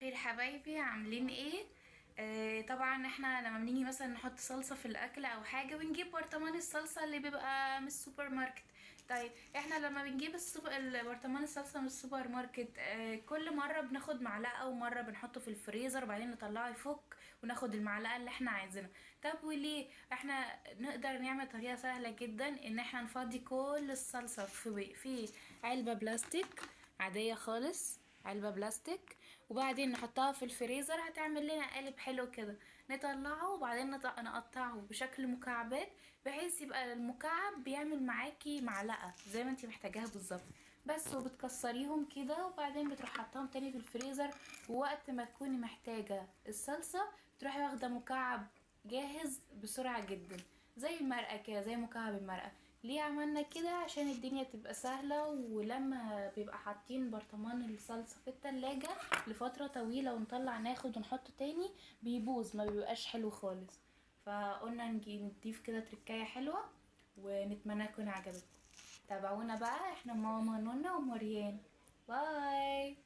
الخير حبايبي، عاملين ايه؟ طبعا احنا لما بنيجي مثلا نحط صلصة في الاكل او حاجة بنجيب برطمان الصلصة اللي بيبقى من السوبر ماركت. طيب احنا لما بنجيب البرطمان الصلصة من السوبر ماركت، كل مرة بناخد معلقة ومرة بنحطه في الفريزر وبعدين نطلعه يفك وناخد المعلقة اللي احنا عايزينها. طب وليه؟ احنا نقدر نعمل طريقة سهلة جدا ان احنا نفضي كل الصلصة في علبة بلاستيك عادية خالص، علبة بلاستيك، وبعدين نحطها في الفريزر. هتعمل لنا قالب حلو كده. نطلعه وبعدين نقطعه بشكل مكعبات بحيث يبقى المكعب بيعمل معاكي معلقة زي ما انتي محتاجاها بالظبط. بس وبتكسريهم كده وبعدين بتروح حطاهم تاني في الفريزر، ووقت ما تكوني محتاجة الصلصة تروحي واخدة مكعب جاهز بسرعة جدا، زي المرقة كده، زي مكعب المرقة. ليه عملنا كده؟ عشان الدنيا تبقى سهلة، ولما بيبقى حاطين برطمان الصلصة في التلاجة لفترة طويلة ونطلع ناخد ونحطه تاني بيبوظ، ما بيبقاش حلو خالص. فقلنا نجي نضيف كده تركاية حلوة، ونتمنى تكون عجبتكم. تابعونا بقى، احنا ماما نونا ومريان. باي.